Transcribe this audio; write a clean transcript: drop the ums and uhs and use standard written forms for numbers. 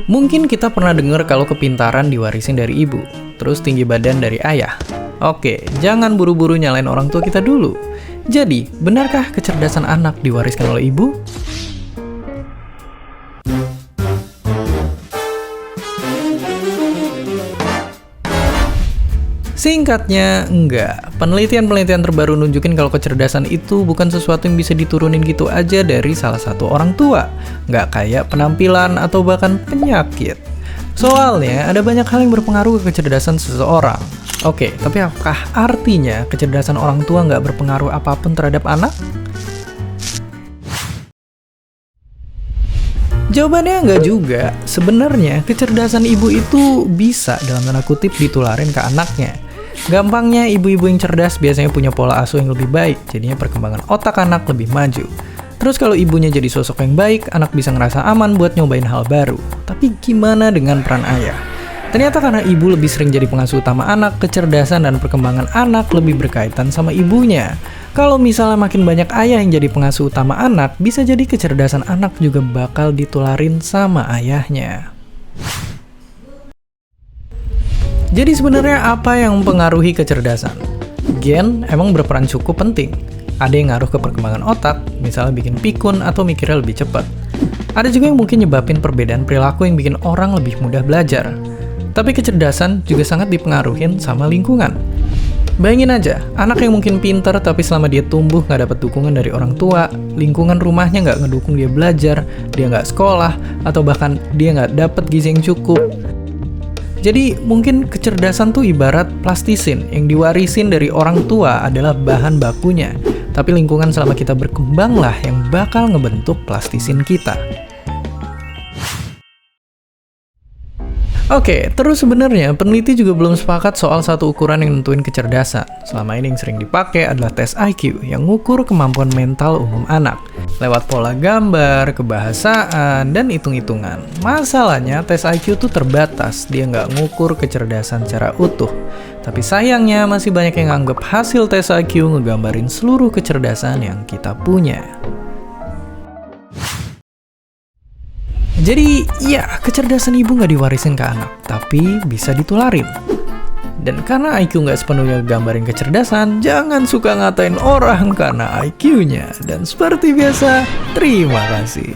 Mungkin kita pernah dengar kalau kepintaran diwarisin dari ibu, terus tinggi badan dari ayah. Oke, jangan buru-buru nyalain orang tua kita dulu. Jadi, benarkah kecerdasan anak diwariskan oleh ibu? Singkatnya, enggak. Penelitian-penelitian terbaru nunjukin kalau kecerdasan itu bukan sesuatu yang bisa diturunin gitu aja dari salah satu orang tua. Nggak kayak penampilan atau bahkan penyakit. Soalnya, ada banyak hal yang berpengaruh ke kecerdasan seseorang. Oke, tapi apakah artinya kecerdasan orang tua nggak berpengaruh apapun terhadap anak? Jawabannya nggak juga. Sebenarnya, kecerdasan ibu itu bisa dalam tanda kutip ditularin ke anaknya. Gampangnya, ibu-ibu yang cerdas biasanya punya pola asuh yang lebih baik, jadinya perkembangan otak anak lebih maju. Terus kalau ibunya jadi sosok yang baik, anak bisa ngerasa aman buat nyobain hal baru. Tapi gimana dengan peran ayah? Ternyata karena ibu lebih sering jadi pengasuh utama anak, kecerdasan dan perkembangan anak lebih berkaitan sama ibunya. Kalau misalnya makin banyak ayah yang jadi pengasuh utama anak, bisa jadi kecerdasan anak juga bakal ditularin sama ayahnya. Jadi sebenarnya apa yang mempengaruhi kecerdasan? Gen emang berperan cukup penting. Ada yang ngaruh ke perkembangan otak, misalnya bikin pikun atau mikirnya lebih cepat. Ada juga yang mungkin nyebabin perbedaan perilaku yang bikin orang lebih mudah belajar. Tapi kecerdasan juga sangat dipengaruhin sama lingkungan. Bayangin aja, anak yang mungkin pinter tapi selama dia tumbuh nggak dapat dukungan dari orang tua, lingkungan rumahnya nggak ngedukung dia belajar, dia nggak sekolah, atau bahkan dia nggak dapat gizi yang cukup. Jadi mungkin kecerdasan tuh ibarat plastisin yang diwarisin dari orang tua adalah bahan bakunya. Tapi lingkungan selama kita berkembang lah yang bakal ngebentuk plastisin kita. Oke, terus sebenarnya peneliti juga belum sepakat soal satu ukuran yang nentuin kecerdasan. Selama ini yang sering dipakai adalah tes IQ yang ngukur kemampuan mental umum anak. Lewat pola gambar, kebahasaan, dan hitung-hitungan. Masalahnya tes IQ tuh terbatas, dia nggak ngukur kecerdasan secara utuh. Tapi sayangnya masih banyak yang anggap hasil tes IQ ngegambarin seluruh kecerdasan yang kita punya. Jadi, ya, kecerdasan ibu nggak diwarisin ke anak, tapi bisa ditularin. Dan karena IQ nggak sepenuhnya gambarin kecerdasan, jangan suka ngatain orang karena IQ-nya. Dan seperti biasa, terima kasih.